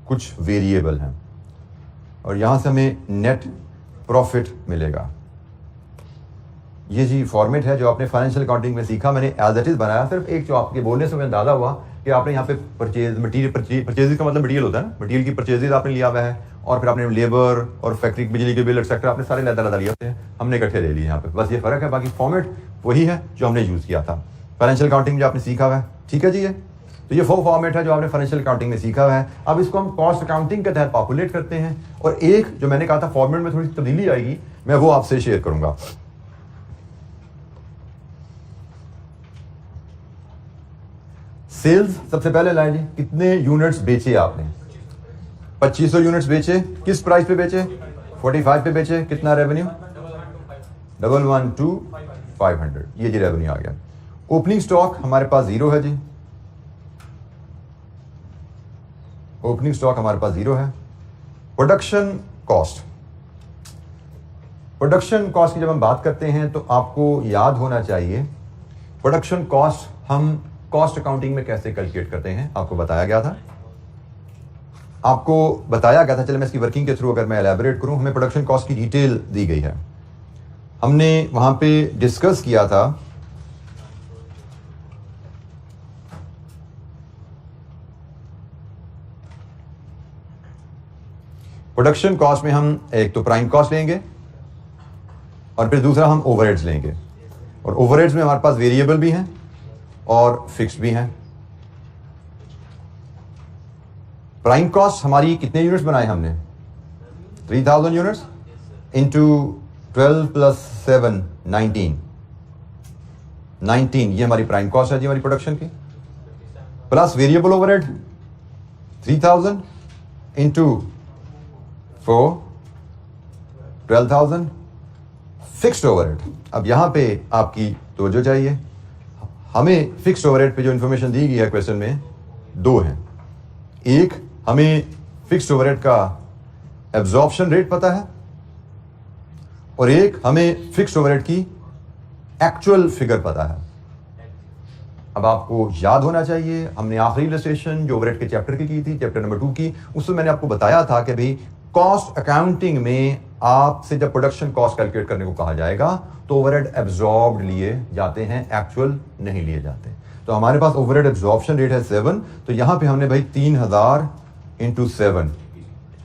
कुछ वेरिएबल हैं और यहां से हमें नेट प्रॉफिट मिलेगा। ये जी फॉर्मेट है जो आपने फाइनेंशियल अकाउंटिंग में सीखा, मैंने एज इट इज बनाया। सिर्फ एक जो आपके बोलने से मुझे अंदाजा हुआ कि आपने यहाँ पे परचेज का मतलब मटीरियल होता है ना, मटीरियल की परचेजेज आपने लिया हुआ है और फिर आपने लेबर और फैक्ट्री बिजली के बिल एक्सेट्रा आपने सारे लदा लिए होते हैं, हमने इकट्ठे ले लिए यहाँ पे, बस ये फर्क है, बाकी फॉर्मेट वही है जो हमने यूज किया था फाइनेंशियल अकाउंटिंग में जो आपने सीखा हुआ है। ठीक है जी, ये तो ये वो फॉर्मेट है जो आपने फाइनेंशियल अकाउंटिंग में सीखा हुआ है। अब इसको हम कॉस्ट अकाउंटिंग के तहत पॉपुलेट करते हैं और एक जो मैंने कहा था फॉर्मेट में थोड़ी तब्दीली आएगी, मैं वो आपसे शेयर करूंगा। सेल्स सबसे पहले लाए जी, कितने यूनिट्स बेचे आपने, 2500 यूनिट्स बेचे, किस प्राइस पे बेचे, 45 पे बेचे, कितना रेवेन्यू, 112,500, ये जी रेवेन्यू आ गया। ओपनिंग स्टॉक हमारे पास 0 है जी, ओपनिंग स्टॉक हमारे पास 0 है। प्रोडक्शन कॉस्ट की जब हम बात करते हैं तो आपको याद होना चाहिए प्रोडक्शन कॉस्ट हम कॉस्ट अकाउंटिंग में कैसे कैलकुलेट करते हैं, आपको बताया गया था चलिए मैं इसकी वर्किंग के थ्रू अगर मैं एलैबोरेट करूं, हमें प्रोडक्शन कॉस्ट की डिटेल दी गई है। हमने वहां पे डिस्कस किया था प्रोडक्शन कॉस्ट में हम एक तो प्राइम कॉस्ट लेंगे और फिर दूसरा हम ओवरहेड्स लेंगे, और ओवरहेड्स में हमारे पास वेरिएबल भी हैं और फिक्स्ड भी हैं। प्राइम कॉस्ट हमारी कितने यूनिट्स बनाए हमने, 3000 यूनिट्स इंटू 12 प्लस 7 19, ये हमारी प्राइम कॉस्ट है जी हमारी प्रोडक्शन की, plus variable overhead 3000 into 4 12,000 fixed overhead. अब यहां पे आपकी तवज्जो चाहिए, हमें फिक्स्ड ओवरहेड पे जो इंफॉर्मेशन दी गई है क्वेश्चन में दो हैं। एक, हमें फिक्स्ड ओवरहेड का एब्जॉर्प्शन रेट पता है और एक, हमें फिक्स्ड ओवरहेड की एक्चुअल फिगर पता है। अब आपको याद होना चाहिए, हमने आखिरी इलस्ट्रेशन जो ओवरहेड के चैप्टर की थी, चैप्टर नंबर 2 की, उसमें मैंने आपको बताया था कि भाई कॉस्ट अकाउंटिंग में आपसे जब प्रोडक्शन कॉस्ट कैलकुलेट करने को कहा जाएगा तो ओवरहेड एब्जॉर्ब्ड लिए जाते हैं, एक्चुअल नहीं लिए जाते। तो हमारे पास ओवरहेड एब्जॉर्प्शन रेट है 7, तो यहां पे हमने भाई 3000 इंटू 7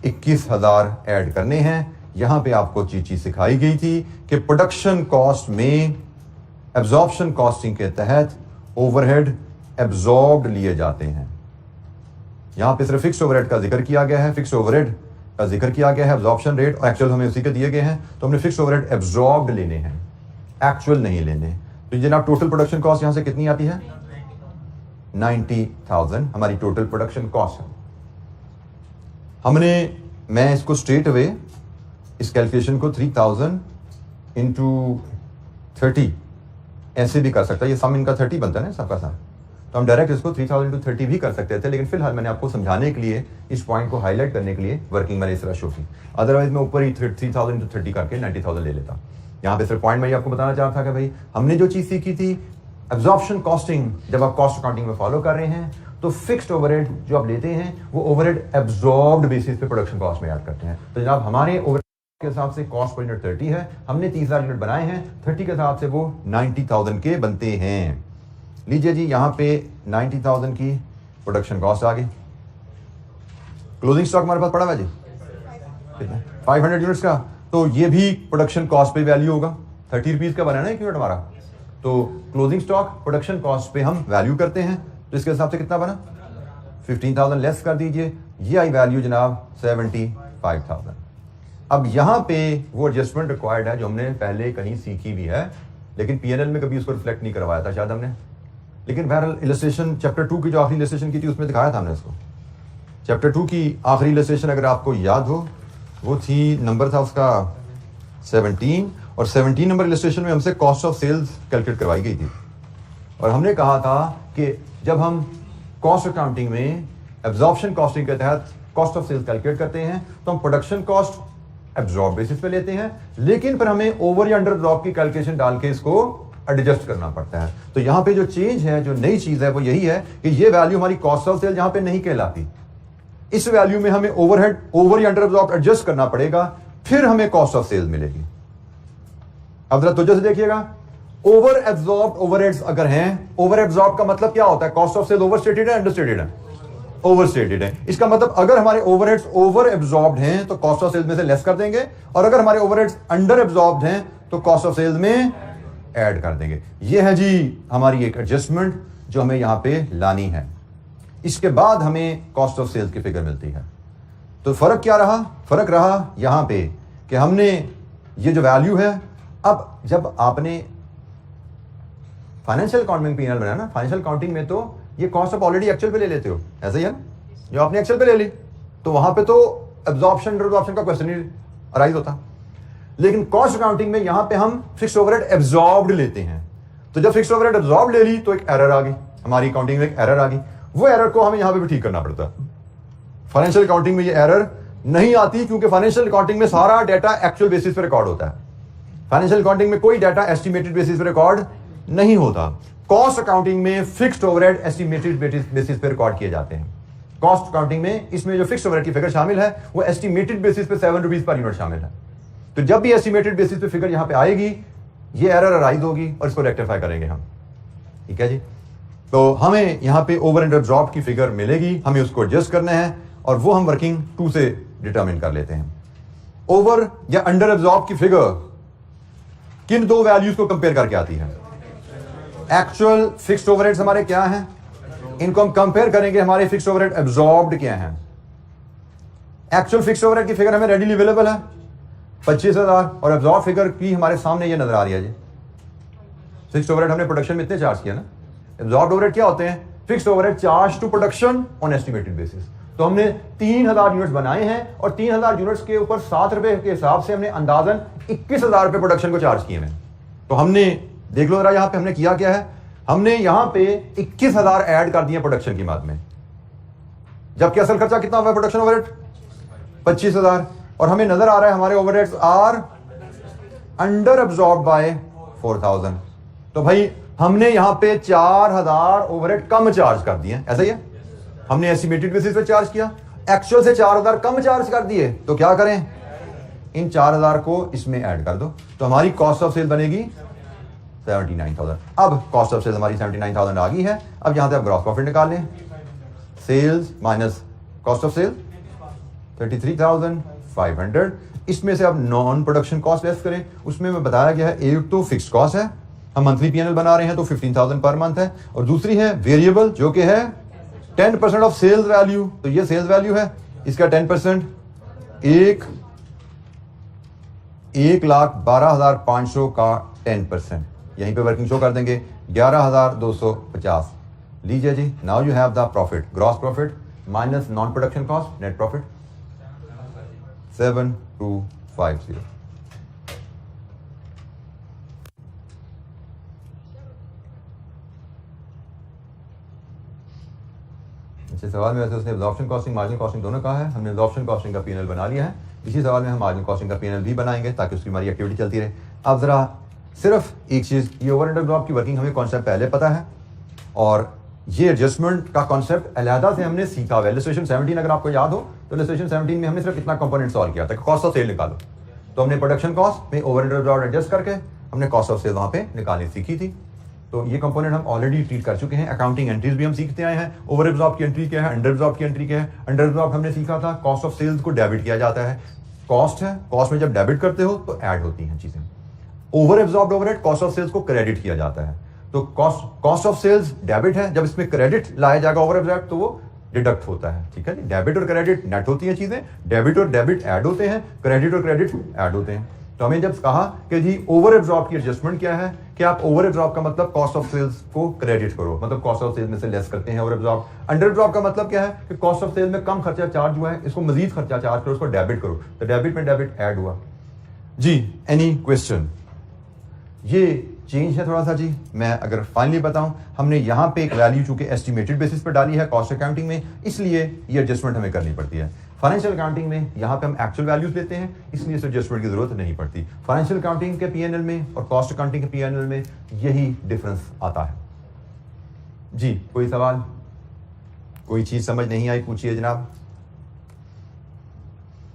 21,000 ऐड करने हैं। यहां पे आपको चीज सिखाई गई थी कि प्रोडक्शन कॉस्ट में एब्जॉर्प्शन कॉस्टिंग के तहत ओवरहेड एब्जॉर्ब्ड लिए जाते हैं। यहां पे सिर्फ फिक्स्ड ओवरहेड का जिक्र किया गया है, फिक्स्ड ओवरहेड का जिक्र किया गया है, एब्जॉर्प्शन रेट और एक्चुअल हमें उसी के दिए गए हैं, तो हमने फिक्स्ड ओवरहेड एब्जॉर्ब्ड लेने हैं, एक्चुअल नहीं लेने। तो जनाब टोटल प्रोडक्शन कॉस्ट यहां से कितनी आती है? 90,000 हमारी टोटल प्रोडक्शन कॉस्ट है। मैं इसको स्ट्रेट अवे इस कैलकुलेशन को 3000 इंटू 30 ऐसे भी कर सकता है, ये सम इनका 30 बनता है ना सबका साथ, तो हम डायरेक्ट इसको 3000 इंटू 30 भी कर सकते थे, लेकिन फिलहाल मैंने आपको समझाने के लिए, इस पॉइंट को हाईलाइट करने के लिए वर्किंग मैंने इस तरह शो की। अदरवाइज मैं ऊपर ही 3000 इंटू 30 करके 90,000 ले लेता। यहाँ पे सिर्फ पॉइंट मैं आपको बताना चाह रहा था कि भाई हमने जो चीज सीखी थी एब्जॉर्प्शन कॉस्टिंग, जब आप कॉस्ट अकाउंटिंग में फॉलो कर रहे हैं तो फिक्स्ड ओवरहेड जो आप लेते हैं वो ओवरहेड एब्जॉर्ब्ड बेसिस पे प्रोडक्शन कॉस्ट में ऐड करते हैं। तो जनाब हमारे ओवरहेड के हिसाब से कॉस्ट पर यूनिट 30 है, हमने 30,000 यूनिट बनाए हैं, 30 के हिसाब से वो 90,000 के बनते हैं। लीजिए जी, यहां पे 90,000 की प्रोडक्शन कॉस्ट आ गई। क्लोजिंग स्टॉक हमारे पास पड़ा हुआ जी कितना? 500 यूनिट्स का, तो ये भी प्रोडक्शन कॉस्ट पे वैल्यू होगा। 30 रुपीज का बना ना एक यूनिट हमारा, तो क्लोजिंग स्टॉक प्रोडक्शन कॉस्ट पे हम वैल्यू करते हैं, तो इसके हिसाब से कितना बना? 15,000 लेस कर दीजिए, ये आई वैल्यू जनाब 75,000। अब यहां पे वो एडजस्टमेंट रिक्वायर्ड है जो हमने पहले कहीं सीखी भी है, लेकिन पीएनएल में कभी उसको रिफ्लेक्ट नहीं करवाया था शायद हमने, लेकिन बहरहाल इलस्ट्रेशन चैप्टर 2 की जो आखिरी इलस्ट्रेशन की थी उसमें दिखाया था हमने इसको। चैप्टर 2 की आखिरी इलस्ट्रेशन अगर आपको याद हो वो थी, नंबर था उसका 17, और 17 नंबर इलस्ट्रेशन में हमसे कॉस्ट ऑफ सेल्स कैलकुलेट करवाई गई थी, और हमने कहा था कि जब हम कॉस्ट अकाउंटिंग में एब्जॉर्प्शन कॉस्टिंग के तहत कॉस्ट ऑफ सेल्स कैलकुलेट करते हैं तो हम प्रोडक्शन कॉस्ट एब्जॉर्ब बेसिस पे लेते हैं, लेकिन फिर हमें ओवर या अंडर एब्जॉर्ब की कैलकुलेशन डाल के इसको एडजस्ट करना पड़ता है। तो यहां पे जो चेंज है, जो नई चीज है वो यही है कि ये वैल्यू हमारी कॉस्ट ऑफ सेल यहां पे नहीं कहलाती, इस वैल्यू में हमें ओवरहेड ओवर या अंडर एब्जॉर्ब एडजस्ट करना पड़ेगा, फिर हमें कॉस्ट ऑफ सेल मिलेगी। अब जरा तुझे से देखिएगा, ओवर एब्जॉर्ब ओवरहेड्स अगर हैं, ओवर एब्जॉर्ब का मतलब क्या होता है? Cost of sale over stated है, अंडर स्टेटेड है? ओवर स्टेटेड है। इसका मतलब अगर हमारे ओवरहेड्स ओवर एब्जॉर्ब्ड हैं तो कॉस्ट ऑफ सेल्स में से लेस कर देंगे, और अगर हमारे ओवरहेड्स अंडर एब्जॉर्ब्ड हैं तो कॉस्ट ऑफ सेल्स में ऐड कर देंगे। यह है जी हमारी एक एडजस्टमेंट जो हमें यहां पे लानी है। इसके बाद हमें कॉस्ट ऑफ सेल्स की फिगर मिलती है। तो फर्क क्या रहा? फर्क रहा यहां पे कि हमने ये जो वैल्यू है, अब जब आपने फाइनेंशियल अकाउंटिंग पीएनएल बनाया ना, फाइनेंशियल अकाउंटिंग में तो ये कॉस्ट आप ऑलरेडी एक्चुअल पे ले लेते हो, ऐसा ही है ना? जो आपने एक्चुअल पे ले ली तो वहां पे तो एब्जॉर्प्शन अंडर एब्जॉर्प्शन का क्वेश्चन ही अराइज होता, लेकिन कॉस्ट अकाउंटिंग में यहां पे हम फिक्स्ड ओवरहेड एब्जॉर्ब्ड लेते हैं। तो जब फिक्स्ड ओवरहेड एब्जॉर्ब ले ली तो एक एरर आ गई, हमारी अकाउंटिंग में एक एरर आ गई, वो एरर को हमें यहां पे भी ठीक करना पड़ता है। फाइनेंशियल अकाउंटिंग में ये एरर नहीं आती क्योंकि फाइनेंशियल अकाउंटिंग में सारा डाटा एक्चुअल बेसिस पे रिकॉर्ड होता है। फाइनेंशियल अकाउंटिंग में कोई डाटा एस्टिमेटेड बेसिस पे रिकॉर्ड नहीं होता। कॉस्ट अकाउंटिंग में फिक्स्ड ओवरहेड एस्टिमेटेड बेसिस पे रिकॉर्ड किए जाते हैं। कॉस्ट अकाउंटिंग में इसमें जो फिक्स्ड ओवरहेड की फिगर शामिल है वो एस्टिमेटेड बेसिस पे 7 रुपीज पर यूनिट शामिल है। तो जब भी एस्टिमेटेड बेसिस पे फिगर यहां पे आएगी ये एरर अराइज होगी और इसको रेक्टिफाई करेंगे हम, ठीक है जी। तो हमें यहां पे ओवर अंडर ड्रॉप की फिगर मिलेगी, हमें उसको एडजस्ट करना है और वो हम वर्किंग 2 से डिटरमिन कर लेते हैं। ओवर या अंडर एब्जॉर्ब की फिगर किन दो वैल्यूज को कंपेयर करके आती है? एक्चुअल फिक्स्ड ओवरहेड्स हमारे क्या हैं, इनको हम कंपेयर करेंगे हमारे फिक्स्ड ओवरहेड एब्जॉर्ब्ड क्या हैं। एक्चुअल फिक्स्ड ओवरहेड की फिगर हमें रेडीली अवेलेबल है 25,000 और एब्जॉर्ब फिगर की हमारे सामने ये नजर आ रही है जी। फिक्स्ड ओवरहेड हमने प्रोडक्शन में इतने चार्ज किया ना, एब्जॉर्ब्ड ओवरहेड क्या होते हैं? Fixed overhead charge to production on estimated basis. तो हमने 3,000 यूनिट्स बनाए हैं और 3,000 यूनिट्स के ऊपर 7 रुपए के हिसाब से हमने अंदाजन 21,000 रुपए प्रोडक्शन को चार्ज किए हैं। तो हमने देख लो जरा यहां पे हमने किया क्या है, हमने यहां पे 21,000 ऐड कर दिए प्रोडक्शन की मद में, जबकि असल खर्चा कितना हुआ प्रोडक्शन ओवरहेड 25,000, और हमें नजर आ रहा है हमारे overheads are under absorb by 4,000। तो भाई हमने यहां पे 4000 ओवरहेड कम चार्ज कर दिए, ऐसा ही है। हमने एस्टिमेटेड बेसिस पे चार्ज किया, एक्चुअल से 4000 कम चार्ज कर दिए, तो क्या करें, इन 4000 को इसमें ऐड कर दो, तो हमारी कॉस्ट ऑफ सेल बनेगी 79,000। अब कॉस्ट ऑफ सेल हमारी 79,000 आ गई है। अब यहां से आप ग्रॉस प्रॉफिट निकाल लें, sales minus cost of sale 33,500। इसमें से अब नॉन प्रोडक्शन कॉस्ट लेस करें, उसमें मैं बताया गया है एक तो फिक्स कॉस्ट है, हम मंथली पीएनएल बना रहे हैं तो 15,000 पर मंथ है, और दूसरी है वेरिएबल जो कि है 10% ऑफ सेल्स वैल्यू। तो ये सेल्स वैल्यू है, इसका 10% 1,12,500 का 10%, यहीं पे वर्किंग शो कर देंगे 11,250। लीजिए जी, now you have the profit, gross profit minus non production cost, net profit 7250। अच्छे सवाल में वैसे उसने एब्जॉर्प्शन कॉस्टिंग मार्जिनल कॉस्टिंग दोनों कहा है, हमने एब्जॉर्प्शन कॉस्टिंग का पीएनएल बना लिया है। इसी सवाल में हम मार्जिनल कॉस्टिंग का पीएनएल भी बनाएंगे ताकि उसकी हमारी एक्टिविटी चलती रहे। अब जरा सिर्फ एक चीज़, ये ओवर एंड एब्जॉर्ब की वर्किंग हमें कॉन्सेप्ट पहले पता है, और ये एडजस्टमेंट का कॉन्सेप्ट अलहदा से हमने सीखा हुआ है। इलस्ट्रेशन 17 अगर आपको याद हो तो इलस्ट्रेशन 17 में हमने सिर्फ इतना कंपोनेंट सॉल्व किया था कि कॉस्ट ऑफ सेल निकालो, तो हमने प्रोडक्शन कॉस्ट में ओवर एंड एब्जॉर्ब एडजस्ट करके हमने कॉस्ट ऑफ सेल वहाँ पे निकालनी सीखी थी। तो ये कंपोनेंट हम ऑलरेडी ट्रीट कर चुके हैं। अकाउंटिंग एंट्रीज भी हम सीखते आए हैं, ओवर एब्जॉर्ब की एंट्री क्या है, अंडर एब्जॉर्ब की एंट्री क्या है। अंडर एब्जॉर्ब हमने सीखा था कॉस्ट ऑफ सेल्स को डेबिट किया जाता है, कॉस्ट है, कॉस्ट में जब डेबिट करते हो तो ऐड होती हैं चीजें। Over absorbed overhead cost of sales को क्रेडिट किया जाता है, तो कॉस्ट ऑफ सेल्स डेबिट है, जब इसमें क्रेडिट लाया जाएगा ओवर एब्जॉर्ब तो वो डिडक्ट होता है, ठीक है जी। डेबिट और क्रेडिट नेट होती हैं चीजें, डेबिट और डेबिट ऐड होते हैं, क्रेडिट और क्रेडिट ऐड होते हैं। तो हमें जब कहा कि जी ओवर एब्जॉर्ब की एडजस्टमेंट क्या है, कि आप ओवर एब्जॉर्ब का मतलब कॉस्ट ऑफ सेल्स को क्रेडिट करो, मतलब कॉस्ट ऑफ सेल्स में से लेस करते हैं ओवर एब्जॉर्ब। अंडर एब्जॉर्ब का मतलब क्या है कि कॉस्ट ऑफ सेल्स में कम खर्चा चार्ज हुआ है, इसको मजीद खर्चा चार्ज करो, उसको डेबिट करो, तो डेबिट में डेबिट ऐड हुआ जी। Any question? ये चेंज है थोड़ा सा जी। मैं अगर फाइनली बताऊं, हमने यहां पे एक वैल्यू चूंकि एस्टिमेटेड बेसिस पर डाली है कॉस्ट अकाउंटिंग में, इसलिए ये एडजस्टमेंट हमें करनी पड़ती है। फाइनेंशियल अकाउंटिंग में यहां पे हम एक्चुअल वैल्यूज लेते हैं, इसलिए इस एडजस्टमेंट की जरूरत नहीं पड़ती। फाइनेंशियल अकाउंटिंग के पीएनएल में और कॉस्ट अकाउंटिंग के पीएनएल में यही डिफरेंस आता है जी। कोई सवाल, कोई चीज समझ नहीं आई, पूछिए जनाब।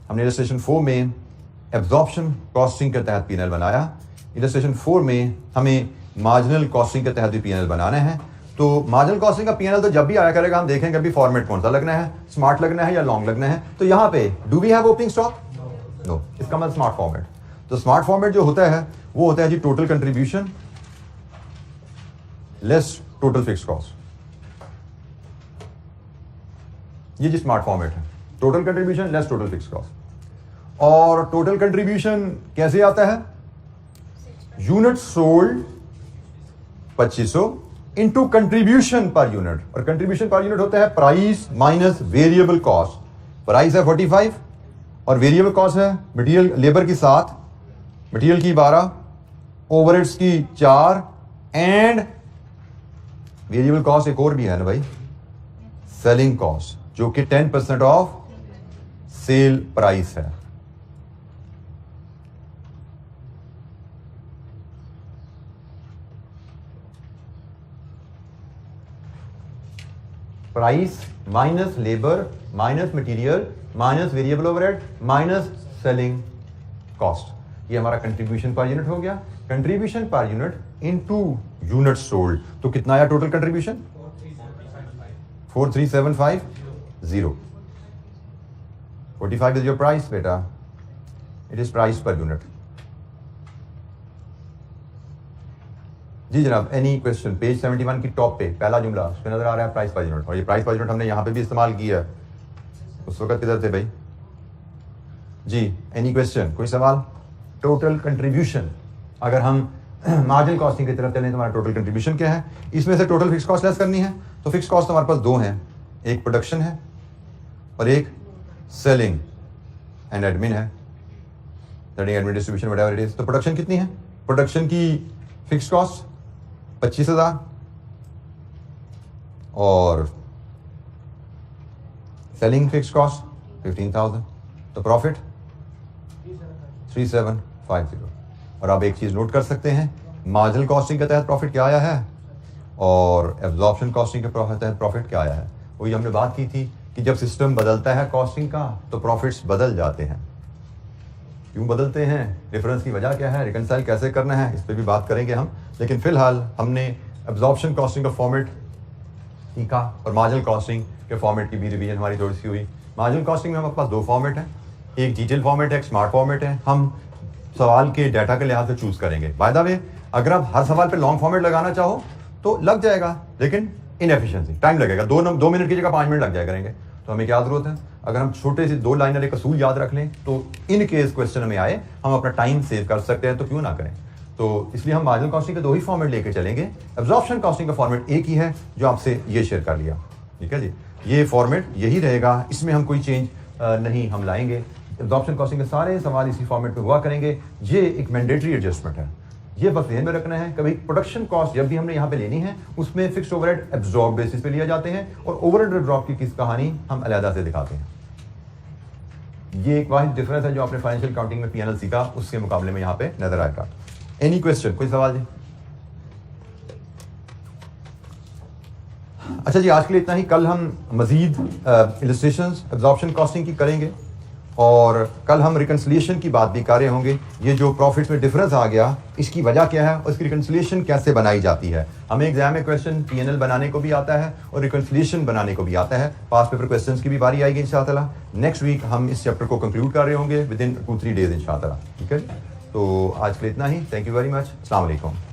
हमने इलस्ट्रेशन 4 में एब्जॉर्प्शन कॉस्टिंग के तहत पीएनएल बनाया, इलस्ट्रेशन 4 में हमें मार्जिनल कॉस्टिंग के तहत भी पीएनएल बनाना है। तो मार्जिनल कॉस्टिंग का पीएनएल तो जब भी आया करेगा हम देखेंगे अभी फॉर्मेट कौन सा लगना है, स्मार्ट लगना है या लॉन्ग लगना है। तो यहाँ पे do we have opening stock? No, इसका मतलब स्मार्ट फॉर्मेट। तो स्मार्ट फॉर्मेट जो होता है वो होता है जी total contribution less total fix cost, ये जी स्मार्ट फॉर्मेट है, total contribution less total fix cost. और टोटल कंट्रीब्यूशन कैसे आता है? Unit sold 2500 into contribution per unit, और कंट्रीब्यूशन पर यूनिट होता है price minus variable cost. Price है 45 और वेरिएबल कॉस्ट है मटेरियल लेबर की 7, मटेरियल की 12, ओवरहेड्स की 4 एंड वेरिएबल कॉस्ट एक और भी है ना भाई, सेलिंग कॉस्ट, जो कि 10% ऑफ सेल प्राइस है। Price minus labour minus material minus variable overhead minus selling cost, ये हमारा कंट्रीब्यूशन पर यूनिट हो गया। Contribution per unit into unit sold, तो कितना आया total contribution? 43750। 45 is your price बेटा, it is price per unit जी जनाब। Any question? पेज 71 की टॉप पे पहला जुमला उस पे नजर आ रहा है प्राइस पर यूनिट, और ये प्राइस पर यूनिट हमने यहां पे भी इस्तेमाल किया है, उस वक्त किधर थे भाई जी? एनी क्वेश्चन, कोई सवाल? टोटल कंट्रीब्यूशन, अगर हम मार्जिनल कॉस्टिंग की तरफ चलें तो हमारा टोटल कंट्रीब्यूशन क्या है? इसमें से टोटल फिक्स कॉस्ट लेस करनी है, तो फिक्स कॉस्ट हमारे पास दो हैं, एक प्रोडक्शन है और एक सेलिंग एंड एडमिन है, selling admin distribution whatever it is. तो प्रोडक्शन कितनी है? प्रोडक्शन की फिक्स कॉस्ट 25,000 और सेलिंग फिक्स कॉस्ट 15,000, तो प्रॉफिट 3750। और आप एक चीज नोट कर सकते हैं, मार्जिनल कॉस्टिंग के तहत प्रॉफिट क्या आया है और एब्जॉर्प्शन कॉस्टिंग के तहत प्रॉफिट क्या आया है। वही हमने बात की थी कि जब सिस्टम बदलता है कॉस्टिंग का तो प्रॉफिट्स बदल जाते हैं। क्यों बदलते हैं, डिफरेंस की वजह क्या है, रिकनसाइल कैसे करना है, इस पर भी बात करेंगे हम। लेकिन फिलहाल हमने एब्जॉर्प्शन कॉस्टिंग का फॉर्मेट सीखा और मार्जिनल कॉस्टिंग के फॉर्मेट की भी रिवीजन हमारी थोड़ी सी हुई। मार्जिनल कॉस्टिंग में हमारे पास दो फॉर्मेट हैं, एक डिटेल फॉर्मेट है, एक स्मार्ट फॉर्मेट है। हम सवाल के डाटा के लिहाज से चूज करेंगे। बाय द वे, अगर आप हर सवाल पे लॉन्ग फॉर्मेट लगाना चाहो तो लग जाएगा, लेकिन इनएफिशिएंसी टाइम लगेगा, 2 मिनट की जगह 5 मिनट लग जाया करेंगे। तो हमें क्या जरूरत है, अगर हम छोटे से 2 लाइनर एक असूल याद रख लें तो इन केस क्वेश्चन हमें आए हम अपना टाइम सेव कर सकते हैं, तो क्यों ना करें। तो इसलिए हम मार्जिनल कॉस्टिंग के 2 ही फॉर्मेट लेके चलेंगे। एब्जॉर्प्शन कॉस्टिंग का फॉर्मेट एक ही है जो आपसे ये शेयर कर लिया, ठीक है जी। ये फॉर्मेट यही रहेगा, इसमें हम कोई चेंज नहीं हम लाएंगे। एब्जॉर्प्शन कॉस्टिंग के सारे सवाल इसी फॉर्मेट में हुआ करेंगे। ये एक मैंडेटरी एडजस्टमेंट है, ये बस ध्यान में रखना है। कभी प्रोडक्शन कॉस्ट जब भी हमने यहाँ पे लेनी है उसमें फिक्स्ड ओवरहेड एब्जॉर्ब बेसिस पे लिए जाते हैं और ओवरहेड एब्जॉर्ब की किस कहानी हम अलग से दिखाते हैं। ये एक वाहिद डिफरेंस है जो आपने फाइनेंशियल अकाउंटिंग में पीएनएल सीखा उसके मुकाबले में यहाँ पे नजर आएगा। एनी क्वेश्चन, कोई सवाल जी? अच्छा जी, आज के लिए इतना ही। कल हम मजीद इलस्ट्रेशंस एब्जॉर्प्शन कॉस्टिंग की करेंगे और कल हम रिकन्सिलिएशन की बात भी कर रहे होंगे। ये जो प्रॉफिट्स में डिफरेंस आ गया इसकी वजह क्या है और इसकी रिकन्सिलिएशन कैसे बनाई जाती है। हमें एग्जाम में क्वेश्चन पीएनएल बनाने को भी आता है और रिकन्सिलिएशन बनाने को भी आता है। पास पेपर क्वेश्चंस की भी बारी आएगी इंशाअल्लाह। नेक्स्ट वीक हम इस चैप्टर को कंक्लूड कर रहे होंगे विद इन 2-3 डेज इंशाअल्लाह, ठीक है। तो आज के लिए इतना ही। Thank you very much. अस्सलाम वालेकुम।